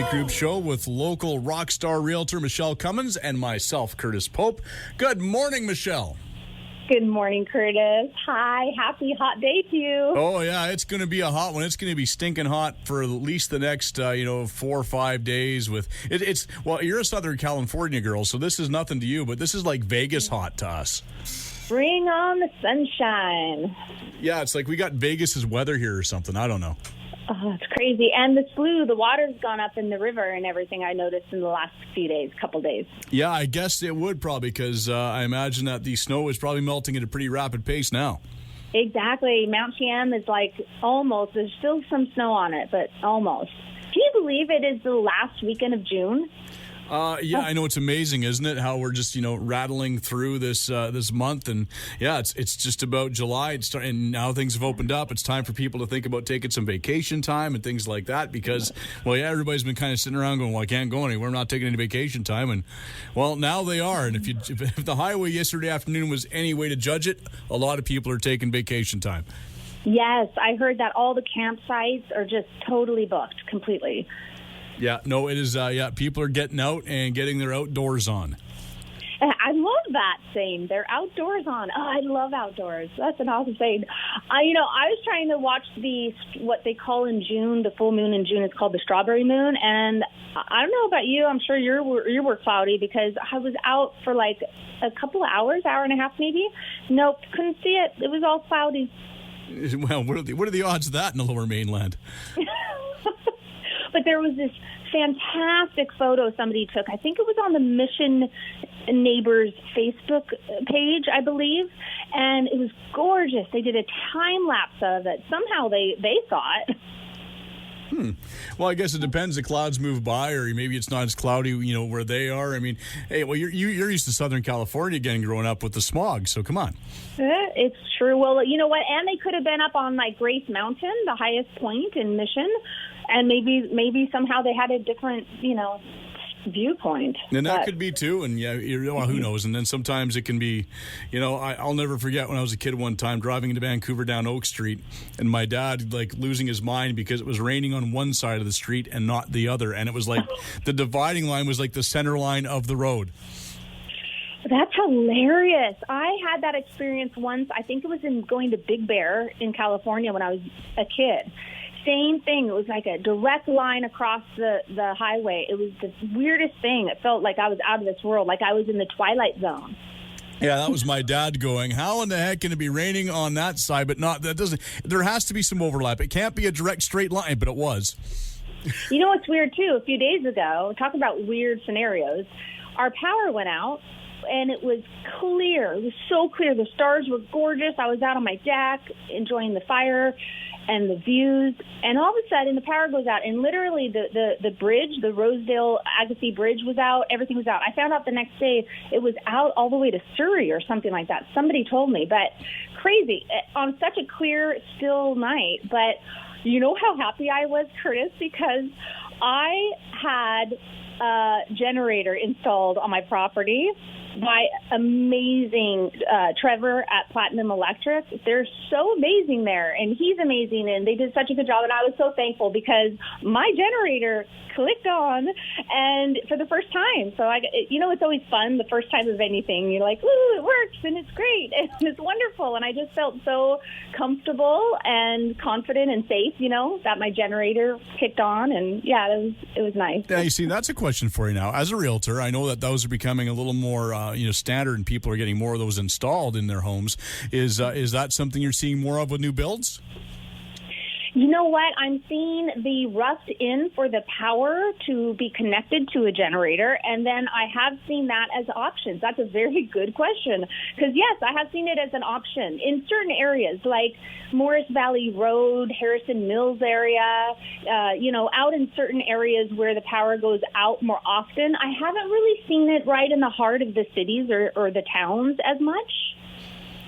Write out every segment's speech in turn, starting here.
Morning Group Show with local rock star realtor Michele Cummins and myself, Curtis Pope. Good morning, Michele. Good morning, Curtis. Hi, happy hot day to you. Oh, yeah, it's going to be a hot one. It's going to be stinking hot for at least the next, 4 or 5 days. Well, you're a Southern California girl, so this is nothing to you, but this is like Vegas hot to us. Bring on the sunshine. Yeah, it's like we got Vegas's weather here or something. I don't know. Oh, it's crazy. And the water's gone up in the river and everything I noticed in the last couple days. Yeah, I guess it would probably because I imagine that the snow is probably melting at a pretty rapid pace now. Exactly. Mount Cheyenne is like almost, there's still some snow on it, but almost. Can you believe it is the last weekend of June? Yeah, I know. It's amazing, isn't it? How we're just, rattling through this month. And yeah, it's just about July. And now things have opened up. It's time for people to think about taking some vacation time and things like that because, well, yeah, everybody's been kind of sitting around going, well, I can't go anywhere. I'm not taking any vacation time. And, well, now they are. And if the highway yesterday afternoon was any way to judge it, a lot of people are taking vacation time. Yes, I heard that all the campsites are just totally booked completely. Yeah, no, it is, people are getting out and getting their outdoors on. I love that saying, they're outdoors on. Oh, I love outdoors. That's an awesome saying. I was trying to watch what they call in June, the full moon in June is called the strawberry moon, and I don't know about you, I'm sure you were cloudy because I was out for like a couple of hours, hour and a half maybe. Nope, couldn't see it. It was all cloudy. Well, what are the odds of that in the lower mainland? But there was this fantastic photo somebody took. I think it was on the Mission Neighbors Facebook page, I believe, and it was gorgeous. They did a time lapse of it. Somehow they saw it. Well, I guess it depends. The clouds move by, or maybe it's not as cloudy, where they are. I mean, hey, well, you're used to Southern California again, growing up with the smog. So come on. It's true. Well, you know what? And they could have been up on like Grace Mountain, the highest point in Mission, and maybe somehow they had a different, viewpoint. And that could be too, and who knows? And then sometimes it can be, I'll never forget when I was a kid one time driving into Vancouver down Oak Street, and my dad like losing his mind because it was raining on one side of the street and not the other, and it was like the dividing line was like the center line of the road. That's hilarious. I had that experience once. I think it was in going to Big Bear in California when I was a kid. Same thing. It was like a direct line across the highway. It was the weirdest thing. It felt like I was out of this world, like I was in the Twilight Zone. Yeah, that was my dad going, how in the heck can it be raining on that side, but not, that doesn't, there has to be some overlap. It can't be a direct straight line, but it was. You know what's weird, too? A few days ago, talk about weird scenarios, our power went out, and it was clear. It was so clear. The stars were gorgeous. I was out on my deck enjoying the fire and the views, and all of a sudden the power goes out, and literally the bridge, the Rosedale-Agassiz Bridge was out. Everything was out. I found out the next day it was out all the way to Surrey or something like that. Somebody told me, but crazy on such a clear, still night. But you know how happy I was, Curtis, because I had a generator installed on my property by amazing Trevor at Platinum Electric. They're so amazing there, and he's amazing, and they did such a good job, and I was so thankful because my generator clicked on, and for the first time. So, it's always fun, the first time of anything. You're like, ooh, it works, and it's great, and it's wonderful, and I just felt so comfortable and confident and safe, that my generator kicked on, and yeah, it was nice. Yeah, you see, that's a question for you now. As a realtor, I know that those are becoming a little more standard, and people are getting more of those installed in their homes. Is that something you're seeing more of with new builds? You know what? I'm seeing the roughed in for the power to be connected to a generator, and then I have seen that as options. That's a very good question because, yes, I have seen it as an option in certain areas like Morris Valley Road, Harrison Mills area, out in certain areas where the power goes out more often. I haven't really seen it right in the heart of the cities or the towns as much.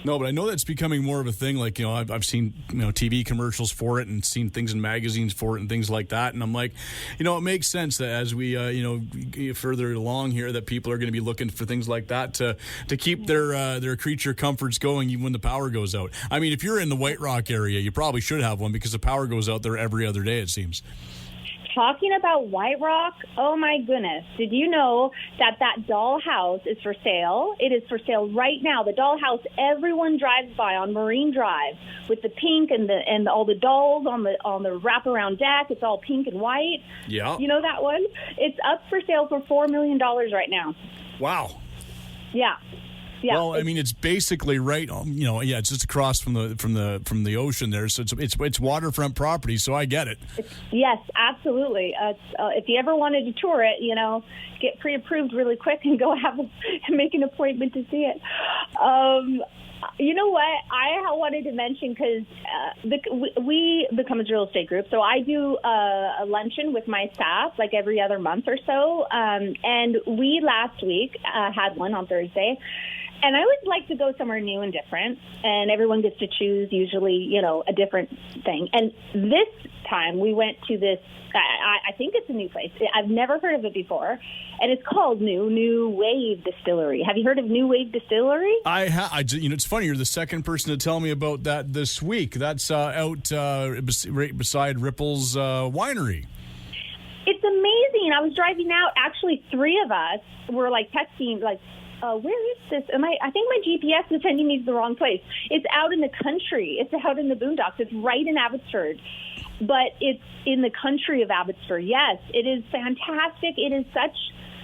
No, but I know that's becoming more of a thing. Like, I've seen, TV commercials for it and seen things in magazines for it and things like that. And I'm like, it makes sense that as we, get further along here, that people are going to be looking for things like that to keep their creature comforts going even when the power goes out. I mean, if you're in the White Rock area, you probably should have one because the power goes out there every other day, it seems. talking about White Rock, oh my goodness. Did you know that dollhouse is for sale? It is for sale right now. The dollhouse everyone drives by on Marine Drive with the pink and all the dolls on the wraparound deck. It's all pink and white. Yeah. You know that one? It's up for sale for $4 million right now. Wow. Yeah. Yeah, well, I mean, it's basically right. It's just across from the ocean there, so it's waterfront property. So I get it. Yes, absolutely. If you ever wanted to tour it, get pre-approved really quick and go make an appointment to see it. You know what? I wanted to mention because we the Cummins Real Estate Group. So I do a luncheon with my staff like every other month or so, and we last week had one on Thursday. And I would like to go somewhere new and different, and everyone gets to choose usually, a different thing. And this time we went to this, I think it's a new place. I've never heard of it before, and it's called New Wave Distillery. Have you heard of New Wave Distillery? I have. It's funny, you're the second person to tell me about that this week. That's out right beside Ripple's Winery. It's amazing. I was driving out. Actually, three of us were texting, where is this? I think my GPS is sending me to the wrong place. It's out in the country. It's out in the boondocks. It's right in Abbotsford, but it's in the country of Abbotsford. Yes, it is fantastic. It is such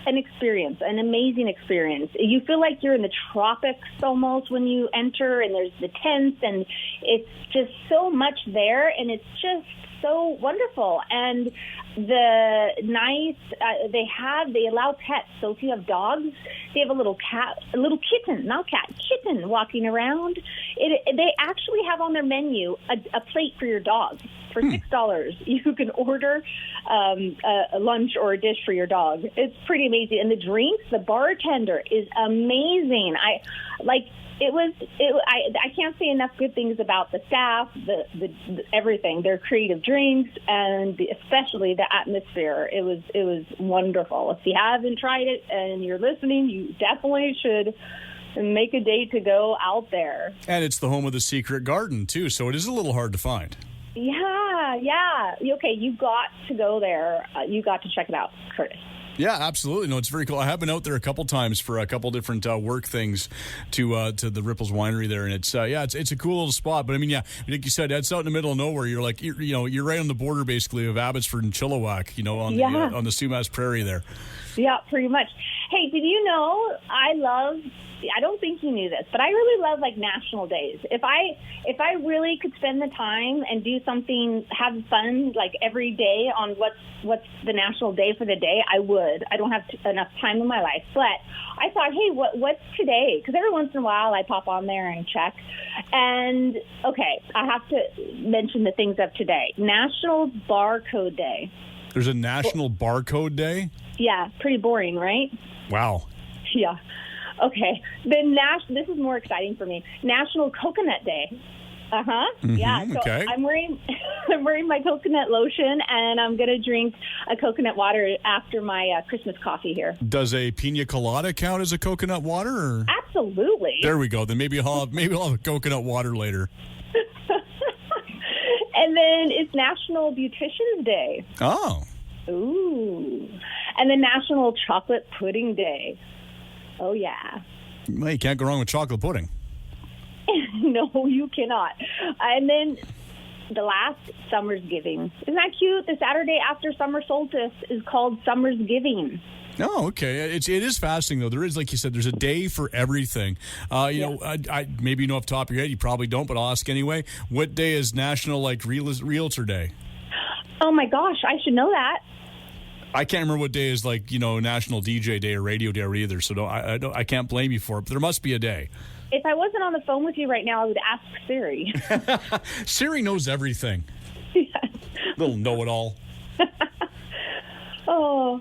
an experience, an amazing experience. You feel like you're in the tropics almost when you enter, and there's the tents, and it's just so much there, and it's just so wonderful. And the nice, they allow pets. So if you have dogs, they have a little kitten walking around. They actually have on their menu a plate for your dog. For $6, you can order a lunch or a dish for your dog. It's pretty amazing. And the drinks, the bartender is amazing. I can't say enough good things about the staff, the everything, their creative drinks, and especially the atmosphere. It was wonderful. If you haven't tried it and you're listening, you definitely should make a date to go out there. And it's the home of the Secret Garden too, so it is a little hard to find. Yeah. Okay, you got to go there. You got to check it out, Curtis. Yeah, absolutely. No, it's very cool. I have been out there a couple times for a couple different work things to the Ripples Winery there, and it's a cool little spot. But I mean, yeah, like you said, that's out in the middle of nowhere. You're you're right on the border basically of Abbotsford and Chilliwack. On the Sumas Prairie there. Yeah, pretty much. Hey, did you know I don't think you knew this, but I really love national days. If I really could spend the time and do something, have fun every day on what's the national day for the day, I would. I don't have enough time in my life, but I thought, hey, what's today? Because every once in a while I pop on there and check. And okay, I have to mention the things of today. National Barcode Day. There's a National Barcode Day? Yeah, pretty boring, right? Wow. Yeah. Okay. This is more exciting for me. National Coconut Day. Mm-hmm, yeah. So okay. I'm wearing my coconut lotion, and I'm gonna drink a coconut water after my Christmas coffee here. Does a pina colada count as a coconut water? Or? Absolutely. There we go. Then maybe I'll have a coconut water later. And then it's National Beautician's Day. Oh. Ooh. And then National Chocolate Pudding Day. Oh, yeah. Well, you can't go wrong with chocolate pudding. No, you cannot. And then the last, Summer's Giving. Isn't that cute? The Saturday after summer solstice is called Summer's Giving. Oh, okay. It is fascinating, though. There is, like you said, there's a day for everything. I maybe you know off the top of your head. You probably don't, but I'll ask anyway. What day is National Realtor Day? Oh, my gosh. I should know that. I can't remember what day is National DJ Day or Radio Day or either, so I can't blame you for it, but there must be a day. If I wasn't on the phone with you right now, I would ask Siri. Siri knows everything. Yes. Little know-it-all. Oh.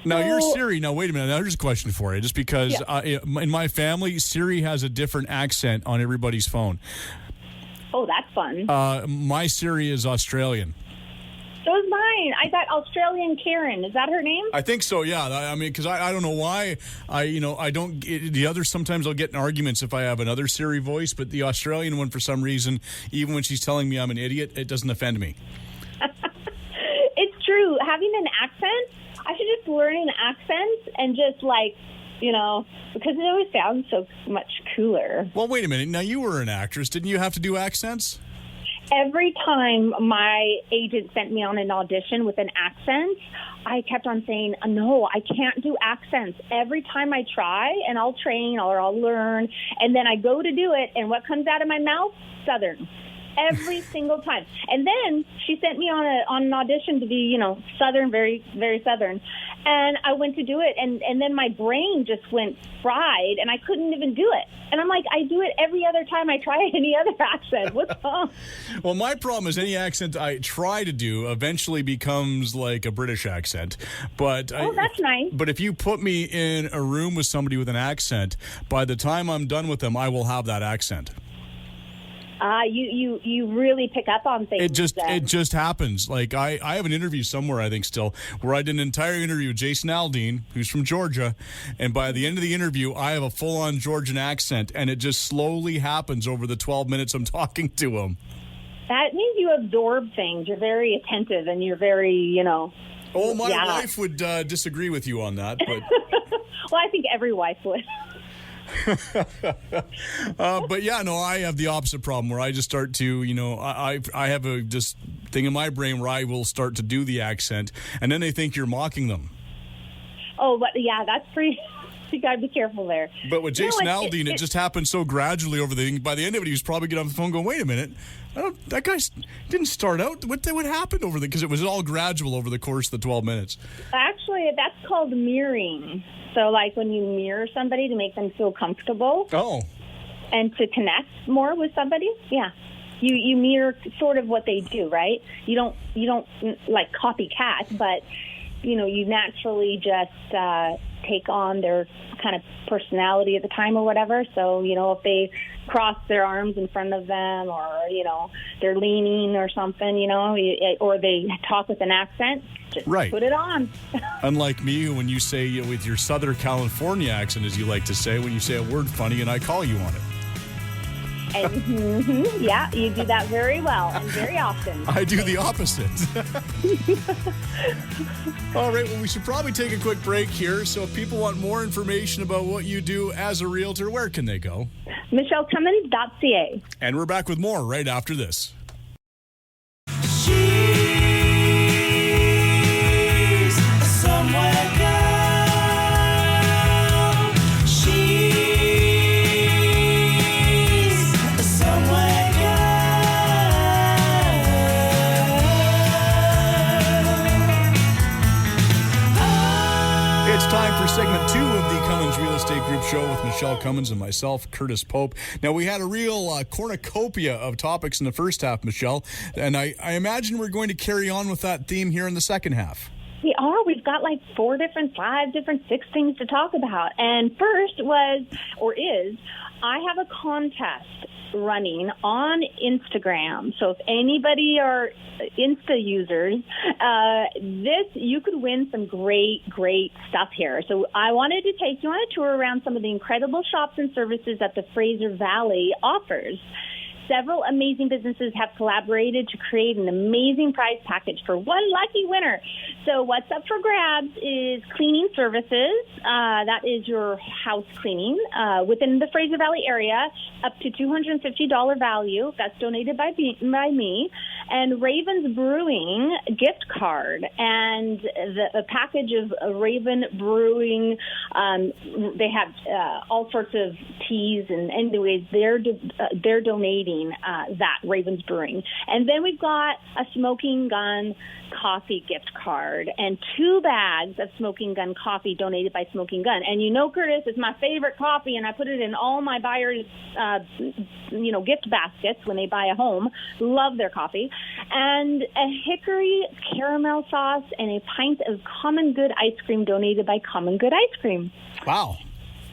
Now, you're Siri. Now, wait a minute. Now, here's a question for you. Just because in my family, Siri has a different accent on everybody's phone. Oh, that's fun. My Siri is Australian. So is mine. I got Australian Karen. Is that her name? I think so, yeah. I mean, because I don't know why. I don't. The others, sometimes I'll get in arguments if I have another Siri voice, but the Australian one, for some reason, even when she's telling me I'm an idiot, it doesn't offend me. It's true. true. Having an accent, I should just learn an accent and just because it always sounds so much cooler. Well, wait a minute. Now, you were an actress. Didn't you have to do accents? Every time my agent sent me on an audition with an accent, I kept on saying, no, I can't do accents. Every time I try, and I'll train or I'll learn, and then I go to do it, and what comes out of my mouth? Southern. Every single time. And then she sent me on an audition to be, Southern, very, very Southern. And I went to do it, and then my brain just went fried, and I couldn't even do it. And I'm like, I do it every other time I try any other accent. What's wrong? Well, my problem is any accent I try to do eventually becomes like a British accent. But that's nice. But if you put me in a room with somebody with an accent, by the time I'm done with them, I will have that accent. You really pick up on things. It just happens. Like I have an interview somewhere, I think still, where I did an entire interview with Jason Aldean, who's from Georgia, and by the end of the interview, I have a full-on Georgian accent, and it just slowly happens over the 12 minutes I'm talking to him. That means you absorb things. You're very attentive, and you're very, Oh, my wife would disagree with you on that, but well, I think every wife would. But yeah, no, I have the opposite problem where I just start to, I have a just thing in my brain where I will start to do the accent, and then they think you're mocking them. Oh, but yeah, that's pretty. You gotta be careful there. But with Jason Aldean, it just happened so gradually over by the end of it, he was probably getting on the phone going, "Wait a minute, that guy didn't start out. What happened over there?" Because it was all gradual over the course of the 12 minutes. Actually, that's called mirroring. So, like when you mirror somebody to make them feel comfortable. Oh. And to connect more with somebody, yeah. You mirror sort of what they do, right? You don't like copycat, but you naturally just take on their kind of personality at the time or whatever. So, if they cross their arms in front of them or, they're leaning or something, or they talk with an accent, just put it on. Unlike me, when you say with your Southern California accent, as you like to say, when you say a word funny and I call you on it. And, yeah, you do that very well and very often. I do the opposite. All right, well, we should probably take a quick break here. So if people want more information about what you do as a realtor, where can they go? MichelleCummins.ca. And we're back with more right after this. She's a somewhere girl. Time for segment 2 of the Cummins Real Estate Group show with Michele Cummins and myself, Curtis Pope. Now, we had a real cornucopia of topics in the first half, Michele, and I imagine we're going to carry on with that theme here in the second half. We are. We've got like 5 different 6 things to talk about. And first is, I have a contest running on Instagram. So if anybody are Insta users, you could win some great stuff here. So I wanted to take you on a tour around some of the incredible shops and services that the Fraser Valley offers. Several amazing businesses have collaborated to create an amazing prize package for one lucky winner. So what's up for grabs is cleaning services. That is your house cleaning within the Fraser Valley area, up to $250 value. That's donated by me. And Raven's Brewing gift card. And the package of Raven Brewing, they have all sorts of teas. And anyways, they're donating that, Ravens Brewing. And then we've got a Smoking Gun coffee gift card and 2 bags of Smoking Gun coffee donated by Smoking Gun. And Curtis, it's my favorite coffee, and I put it in all my buyers' gift baskets when they buy a home. Love their coffee. And a hickory caramel sauce and a pint of Common Good ice cream donated by Common Good Ice Cream. Wow.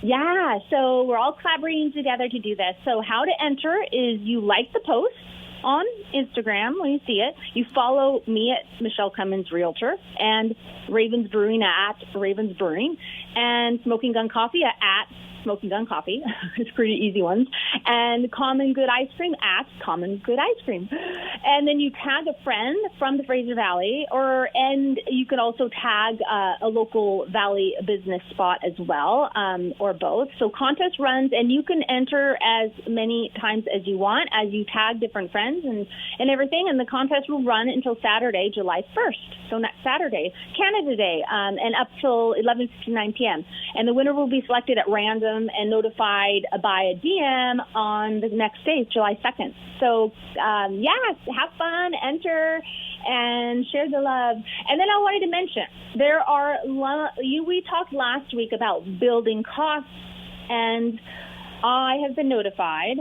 Yeah, so we're all collaborating together to do this. So how to enter is you like the post on Instagram when you see it. You follow me at Michele Cummins Realtor and Ravens Brewing at Ravens Brewing and Smoking Gun Coffee at Smoking Gun Coffee. It's pretty easy ones. And Common Good Ice Cream at Common Good Ice Cream. And then you tag a friend from the Fraser Valley, and you can also tag a local Valley business spot as well, or both. So contest runs, and you can enter as many times as you want as you tag different friends and everything. And the contest will run until Saturday, July 1st. So next Saturday, Canada Day, and up till 11:59 p.m. And the winner will be selected at random and notified by a DM on the next day, July 2nd. So, have fun, enter, and share the love. And then I wanted to mention, we talked last week about building costs, and I have been notified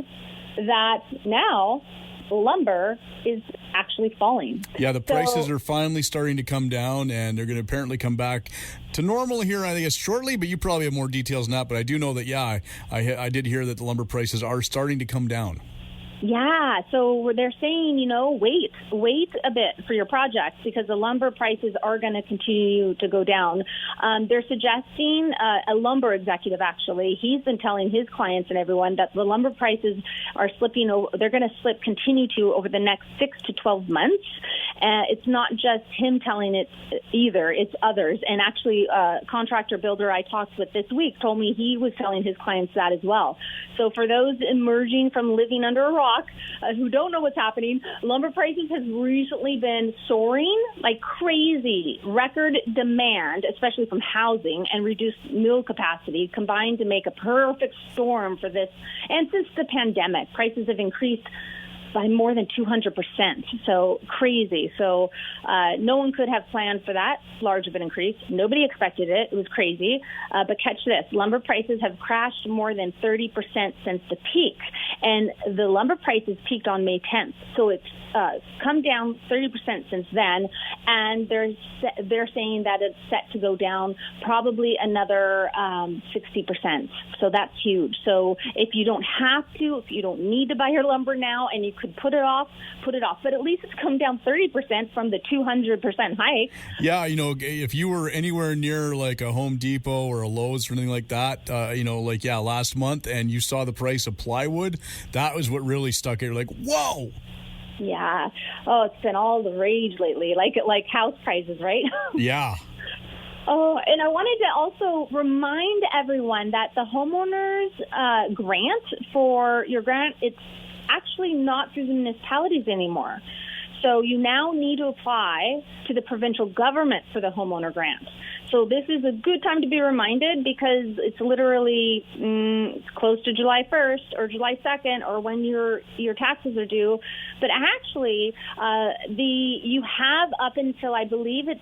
that now lumber is actually falling. Yeah, the prices are finally starting to come down, and they're going to apparently come back to normal here, I guess, shortly, but you probably have more details than that. But I do know that, I did hear that the lumber prices are starting to come down. Yeah, so they're saying, wait a bit for your projects because the lumber prices are going to continue to go down. They're suggesting, a lumber executive actually, he's been telling his clients and everyone that the lumber prices are slipping over, they're going to continue to over the next 6 to 12 months. It's not just him telling it either, it's others. And actually, a contractor builder I talked with this week told me he was telling his clients that as well. So for those emerging from living under a rock, who don't know what's happening, lumber prices have recently been soaring like crazy. Record demand, especially from housing, and reduced mill capacity combined to make a perfect storm for this. And since the pandemic, prices have increased by more than 200%. So crazy. So no one could have planned for that large of an increase. Nobody expected it. It was crazy. But catch this. Lumber prices have crashed more than 30% since the peak. And the lumber prices peaked on May 10th. So it's come down 30% since then. And they're saying that it's set to go down probably another 60%. So that's huge. So if you don't have to, if you don't need to buy your lumber now and you could put it off. But at least it's come down 30% from the 200% hike. Yeah, if you were anywhere near like a Home Depot or a Lowe's or anything like that, last month, and you saw the price of plywood, that was what really stuck. You're like, whoa. Yeah. Oh, it's been all the rage lately, like house prices, right? Yeah. Oh, and I wanted to also remind everyone that the homeowners grant for your grant, it's actually not through the municipalities anymore. So you now need to apply to the provincial government for the homeowner grant. So this is a good time to be reminded because it's literally close to July 1st or July 2nd or when your taxes are due. But actually, you have up until I believe it's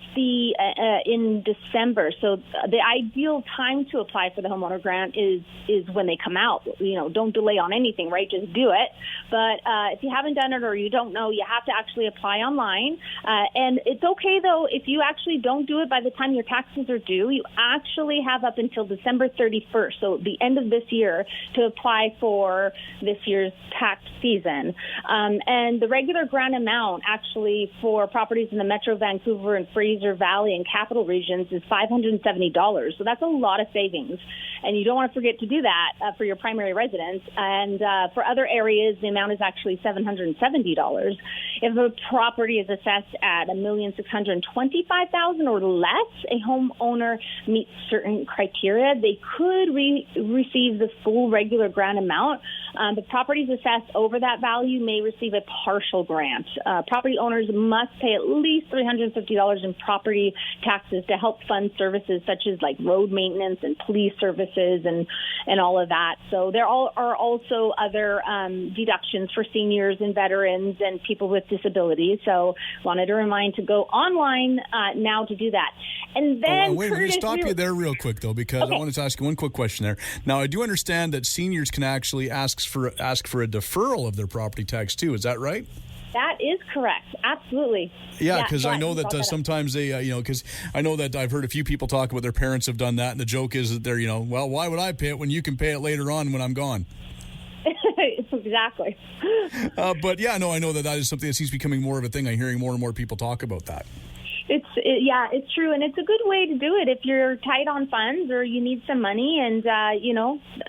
in December. So the ideal time to apply for the homeowner grant is when they come out. Don't delay on anything, right? Just do it. But if you haven't done it or you don't know, you have to actually apply online. And it's okay though if you actually don't do it by the time your taxes are due. You actually have up until December 31st, so the end of this year, to apply for this year's tax season. And the regular grant amount actually for properties in the Metro Vancouver and Fraser Valley and Capital regions is $570. So that's a lot of savings. And you don't want to forget to do that for your primary residence. And for other areas, the amount is actually $770. If a property is assessed at $1,625,000 or less, a homeowner meets certain criteria, they could receive the full regular grant amount. The properties assessed over that value may receive a partial grant. Property owners must pay at least $350 in property taxes to help fund services such as like road maintenance and police services and all of that. So there are also other deductions for seniors and veterans and people with disabilities. So wanted to remind to go online now to do that. And then wait, let me stop you there real quick though, because okay. I wanted to ask you one quick question there. Now I do understand that seniors can actually ask for a deferral of their property tax too. Is that right? That is correct. Absolutely. Yeah, because I know that sometimes they, because I know that I've heard a few people talk about their parents have done that, and the joke is that they're, well, why would I pay it when you can pay it later on when I'm gone? Exactly. But yeah, no, I know that is something that seems to be becoming more of a thing. I'm hearing more and more people talk about that. It's true, and it's a good way to do it if you're tight on funds or you need some money, and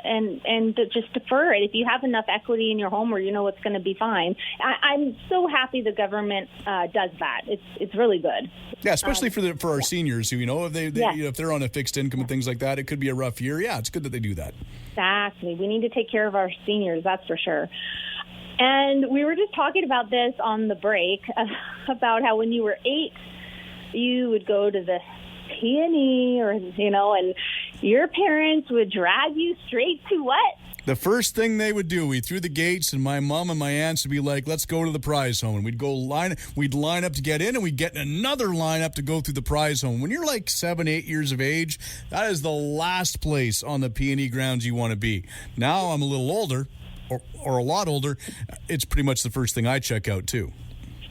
and just defer it if you have enough equity in your home or you know it's going to be fine. I'm so happy the government does that. It's really good. Yeah, especially for our seniors who if they're on a fixed income and things like that, it could be a rough year. Yeah, it's good that they do that. Exactly, we need to take care of our seniors. That's for sure. And we were just talking about this on the break about how when you were 8. You would go to the peony and your parents would drag you straight to what? The first thing they would do, we threw the gates, and my mom and my aunts would be like, let's go to the prize home. And we'd line up to get in, and we'd get another line up to go through the prize home. When you're like 7, 8 years of age, that is the last place on the peony grounds you want to be. Now I'm a little older, or a lot older, it's pretty much the first thing I check out too.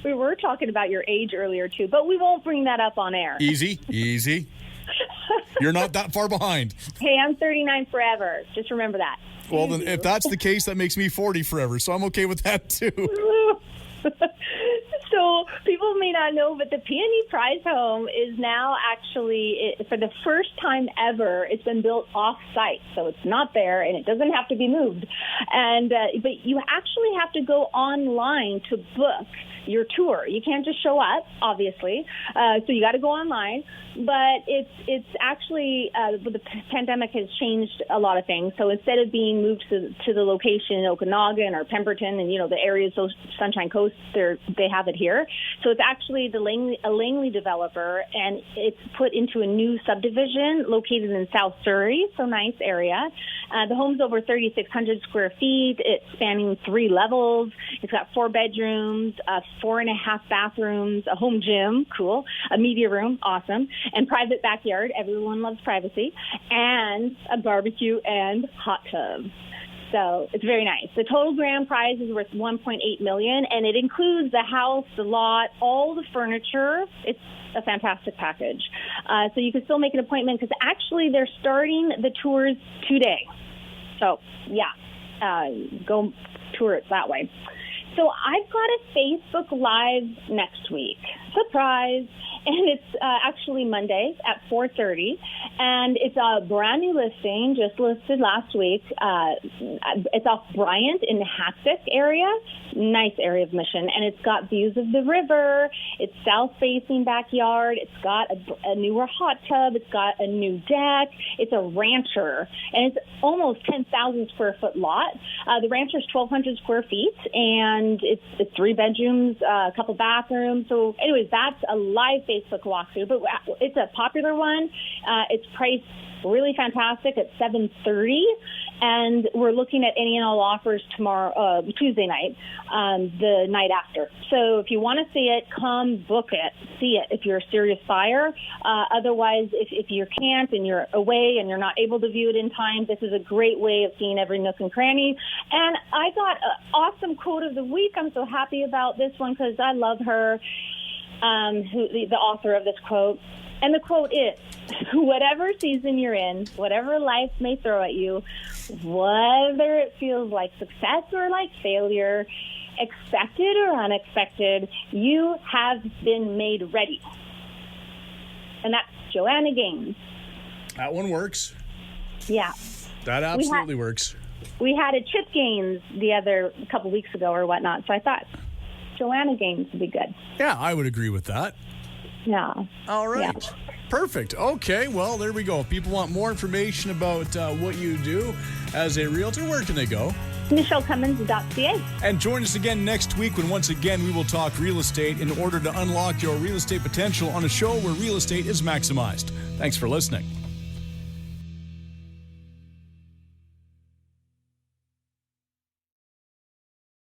We were talking about your age earlier, too, but we won't bring that up on air. Easy. You're not that far behind. Hey, I'm 39 forever. Just remember that. Well, then, if that's the case, that makes me 40 forever, so I'm okay with that, too. So people may not know, but the Peony Prize Home is now actually, for the first time ever, it's been built off-site. So it's not there, and it doesn't have to be moved. And but you actually have to go online to book your tour. You can't just show up, obviously. So you got to go online. But it's actually, the pandemic has changed a lot of things. So instead of being moved to the location in Okanagan or Pemberton and, the areas, those Sunshine Coast, they have it here. So it's actually a Langley developer, and it's put into a new subdivision located in South Surrey, so nice area. The home's over 3,600 square feet. It's spanning 3 levels. It's got 4 bedrooms, 4.5 bathrooms, a home gym, cool, a media room, awesome, and private backyard. Everyone loves privacy, and a barbecue and hot tub. So it's very nice. The total grand prize is worth $1.8 million, and it includes the house, the lot, all the furniture. It's a fantastic package. So you can still make an appointment because actually they're starting the tours today. So go tour it that way. So I've got a Facebook Live next week. Surprise. And it's actually Monday at 4:30, and it's a brand new listing, just listed last week. It's off Bryant in the Hatstick area, nice area of Mission, and it's got views of the river. It's south-facing backyard. It's got a newer hot tub. It's got a new deck. It's a rancher, and it's almost 10,000 square foot lot. The rancher is 1,200 square feet, and it's 3 bedrooms, a couple bathrooms. So, anyways, that's a live Facebook walkthrough, but it's a popular one. It's priced really fantastic at $730, and we're looking at any and all offers tomorrow, Tuesday night, the night after. So if you want to see it, come book it, see it if you're a serious buyer. Otherwise, if you can't and you're away and you're not able to view it in time, this is a great way of seeing every nook and cranny. And I got an awesome quote of the week. I'm so happy about this one because I love her. The author of this quote. And the quote is, whatever season you're in, whatever life may throw at you, whether it feels like success or like failure, expected or unexpected, you have been made ready. And that's Joanna Gaines. That one works. Yeah. That absolutely works. We had a Chip Gaines a couple weeks ago or whatnot, so I thought Joanna Gaines would be good. Yeah, I would agree with that. Yeah. All right. Yeah. Perfect. Okay, well, there we go. If people want more information about what you do as a realtor, where can they go? MichelleCummins.ca. And join us again next week when once again we will talk real estate in order to unlock your real estate potential on a show where real estate is maximized. Thanks for listening.